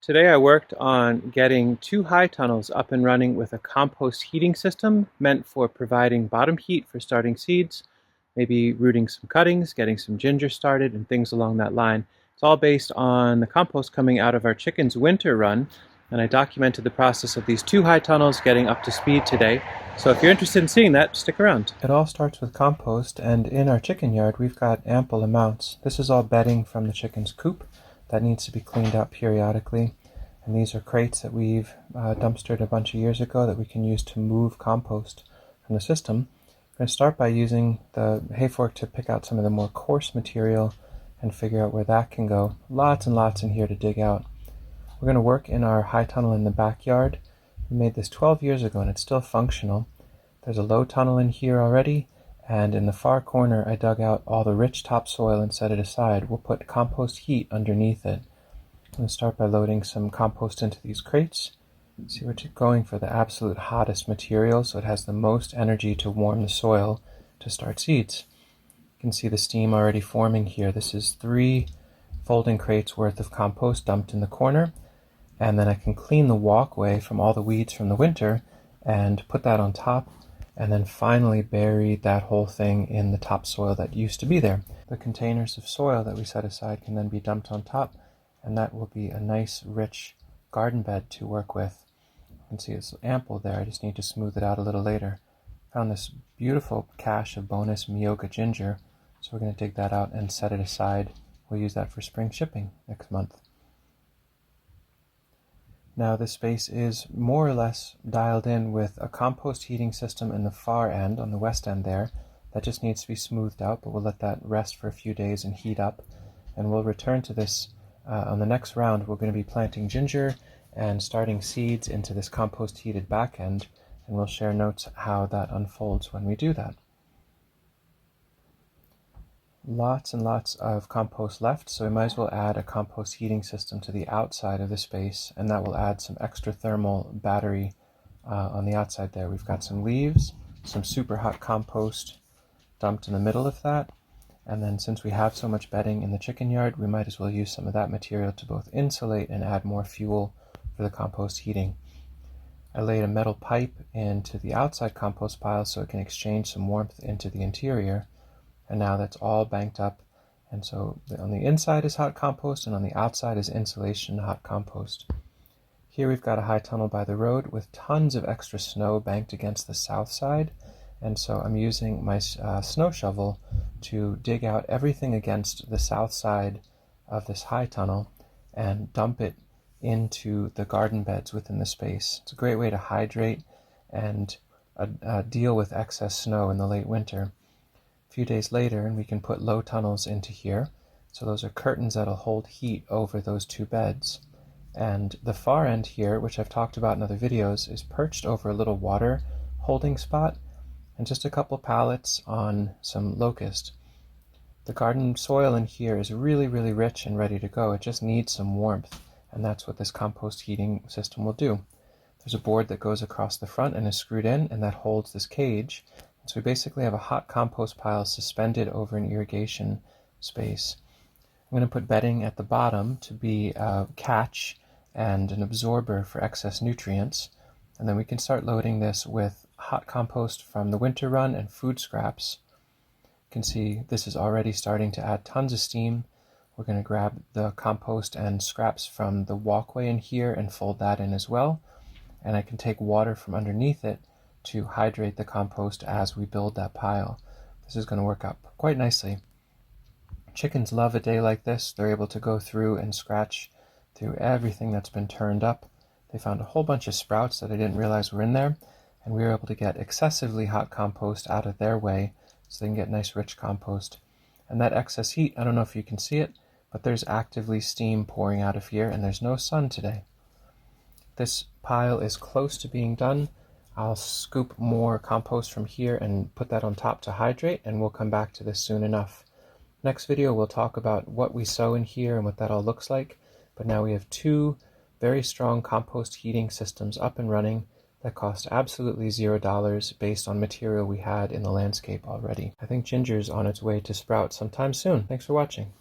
Today I worked on getting 2 high tunnels up and running with a compost heating system meant for providing bottom heat for starting seeds, maybe rooting some cuttings, getting some ginger started, and things along that line. It's all based on the compost coming out of our chickens' winter run, and I documented the process of these 2 high tunnels getting up to speed today. So if you're interested in seeing that, stick around. It all starts with compost, and in our chicken yard we've got ample amounts. This is all bedding from the chicken's coop that needs to be cleaned up periodically. And these are crates that we've dumpstered a bunch of years ago that we can use to move compost from the system. I'm going to start by using the hay fork to pick out some of the more coarse material and figure out where that can go. Lots and lots in here to dig out. We're going to work in our high tunnel in the backyard. We made this 12 years ago and it's still functional. There's a low tunnel in here already, and in the far corner I dug out all the rich topsoil and set it aside. We'll put compost heat underneath it. I'm going to start by loading some compost into these crates. See, we're going for the absolute hottest material so it has the most energy to warm the soil to start seeds. You can see the steam already forming here. This is 3 folding crates worth of compost dumped in the corner, and then I can clean the walkway from all the weeds from the winter and put that on top, and then finally bury that whole thing in the topsoil that used to be there. The containers of soil that we set aside can then be dumped on top, and that will be a nice rich garden bed to work with. You can see it's ample there. I just need to smooth it out a little later. Found this beautiful cache of bonus Miyoga ginger, so we're going to dig that out and set it aside. We'll use that for spring shipping next month. Now this space is more or less dialed in with a compost heating system in the far end, on the west end there. That just needs to be smoothed out, but we'll let that rest for a few days and heat up, and we'll return to this on the next round. We're going to be planting ginger and starting seeds into this compost heated back end, and we'll share notes how that unfolds when we do that. Lots and lots of compost left, so we might as well add a compost heating system to the outside of the space, and that will add some extra thermal battery on the outside there. We've got some leaves, some super hot compost dumped in the middle of that. And then since we have so much bedding in the chicken yard, we might as well use some of that material to both insulate and add more fuel for the compost heating. I laid a metal pipe into the outside compost pile so it can exchange some warmth into the interior. And now that's all banked up. And so on the inside is hot compost, and on the outside is insulation hot compost. Here we've got a high tunnel by the road with tons of extra snow banked against the south side. And so I'm using my snow shovel to dig out everything against the south side of this high tunnel and dump it into the garden beds within the space. It's a great way to hydrate and deal with excess snow in the late winter. A few days later, and we can put low tunnels into here. So those are curtains that'll hold heat over those 2 beds. And the far end here, which I've talked about in other videos, is perched over a little water holding spot, and just a couple pallets on some locust. The garden soil in here is really, really rich and ready to go. It just needs some warmth, and that's what this compost heating system will do. There's a board that goes across the front and is screwed in, and that holds this cage. So we basically have a hot compost pile suspended over an irrigation space. I'm going to put bedding at the bottom to be a catch and an absorber for excess nutrients, and then we can start loading this with hot compost from the winter run and food scraps. You can see this is already starting to add tons of steam. We're going to grab the compost and scraps from the walkway in here and fold that in as well. And I can take water from underneath it to hydrate the compost as we build that pile. This is going to work out quite nicely. Chickens love a day like this. They're able to go through and scratch through everything that's been turned up. They found a whole bunch of sprouts that I didn't realize were in there, and we were able to get excessively hot compost out of their way so they can get nice rich compost. And that excess heat, I don't know if you can see it, but there's actively steam pouring out of here, and there's no sun today. This pile is close to being done. I'll scoop more compost from here and put that on top to hydrate, and we'll come back to this soon enough. Next video we'll talk about what we sow in here and what that all looks like, but now we have 2 very strong compost heating systems up and running that cost absolutely $0 based on material we had in the landscape already. I think ginger's on its way to sprout sometime soon. Thanks for watching.